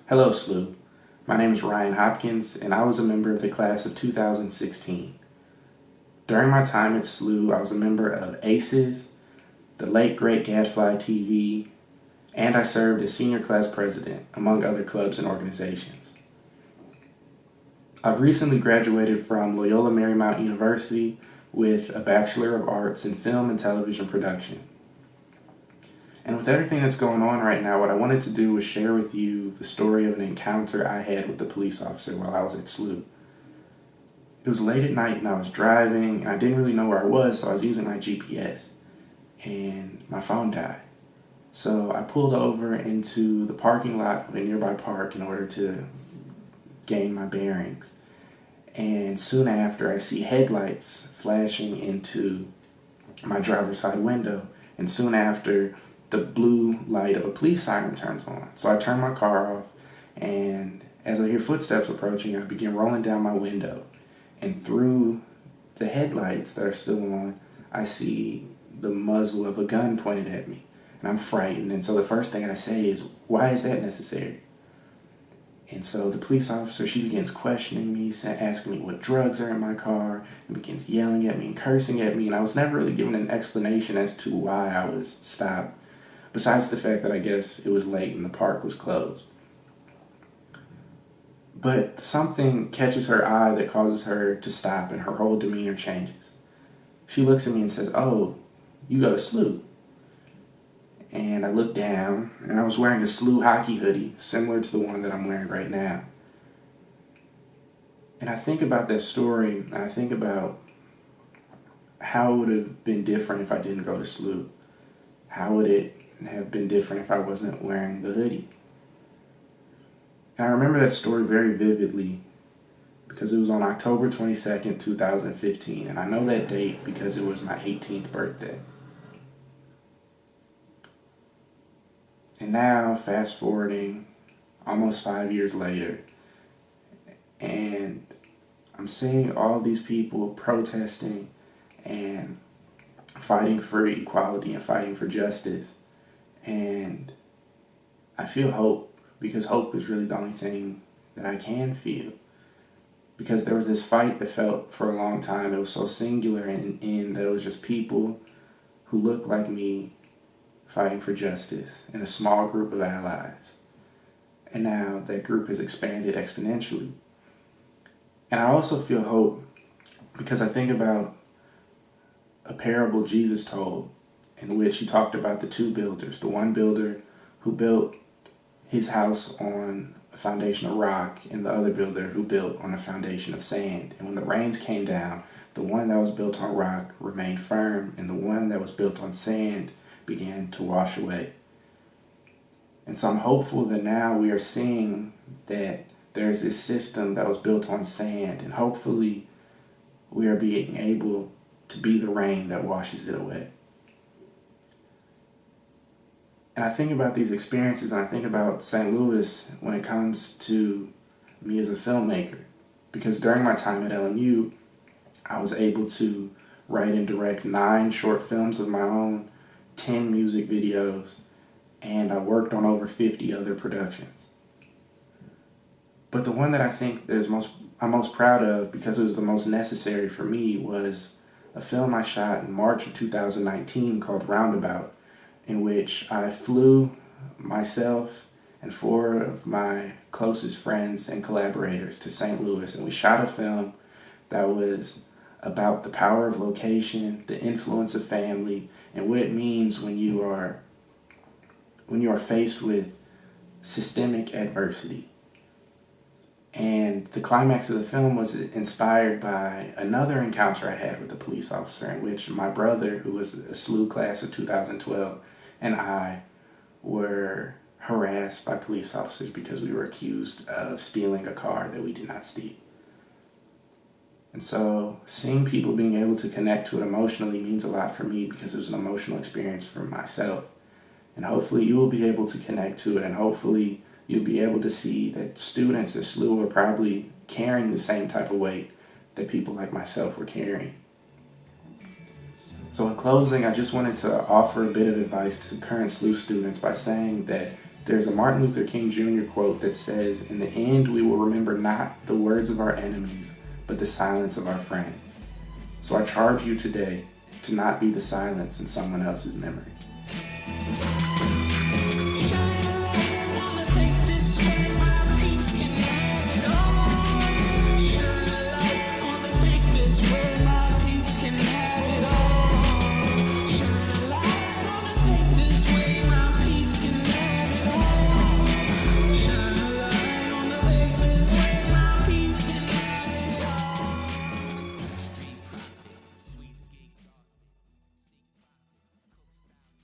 Hello, SLUH. My name is Ryan Hopkins, and I was a member of the class of 2016. During my time at SLUH, I was a member of ACES, the late great Gadfly TV, and I served as senior class president, among other clubs and organizations. I've recently graduated from Loyola Marymount University with a Bachelor of Arts in Film and Television Production. And with everything that's going on right now, what I wanted to do was share with you the story of an encounter I had with a police officer while I was at SLUH. It was late at night and I was driving and I didn't really know where I was, so I was using my GPS and my phone died. So I pulled over into the parking lot of a nearby park in order to gain my bearings. And soon after, I see headlights flashing into my driver's side window, and soon after, the blue light of a police siren turns on. So I turn my car off, and as I hear footsteps approaching, I begin rolling down my window. And through the headlights that are still on, I see the muzzle of a gun pointed at me. And I'm frightened, and so the first thing I say is, "Why is that necessary?" And so the police officer, she begins questioning me, asking me what drugs are in my car, and begins yelling at me and cursing at me, and I was never really given an explanation as to why I was stopped. Besides the fact that I guess it was late and the park was closed. But something catches her eye that causes her to stop and her whole demeanor changes. She looks at me and says, "Oh, you go to SLUH." And I look down and I was wearing a SLUH hockey hoodie similar to the one that I'm wearing right now. And I think about that story and I think about how it would have been different if I didn't go to SLUH. How would it have been different if I wasn't wearing the hoodie? And I remember that story very vividly because it was on October 22nd, 2015. And I know that date because it was my 18th birthday. And now, fast forwarding almost 5 years later, and I'm seeing all these people protesting and fighting for equality and fighting for justice. And I feel hope, because hope is really the only thing that I can feel. Because there was this fight that felt for a long time, it was so singular in that it was just people who looked like me fighting for justice in a small group of allies. And now that group has expanded exponentially. And I also feel hope because I think about a parable Jesus told in which he talked about the two builders. The one builder who built his house on a foundation of rock and the other builder who built on a foundation of sand. And when the rains came down, the one that was built on rock remained firm and the one that was built on sand began to wash away. And so I'm hopeful that now we are seeing that there's this system that was built on sand, and hopefully we are being able to be the rain that washes it away. And I think about these experiences and I think about St. Louis when it comes to me as a filmmaker. Because during my time at LMU, I was able to write and direct 9 short films of my own, 10 music videos, and I worked on over 50 other productions. But the one that I think I'm most proud of because it was the most necessary for me was a film I shot in March of 2019 called Roundabout, in which I flew myself and 4 of my closest friends and collaborators to St. Louis, and we shot a film that was about the power of location, the influence of family, and what it means when you are faced with systemic adversity. And the climax of the film was inspired by another encounter I had with a police officer in which my brother, who was a SLUH class of 2012, and I were harassed by police officers because we were accused of stealing a car that we did not steal. And so seeing people being able to connect to it emotionally means a lot for me because it was an emotional experience for myself. And hopefully you will be able to connect to it, and hopefully you'll be able to see that students at SLUH are probably carrying the same type of weight that people like myself were carrying. So in closing, I just wanted to offer a bit of advice to current SLUH students by saying that There's a Martin Luther King Jr. quote that says, "In the end, we will remember not the words of our enemies, but the silence of our friends." So I charge you today to not be the silence in someone else's memory.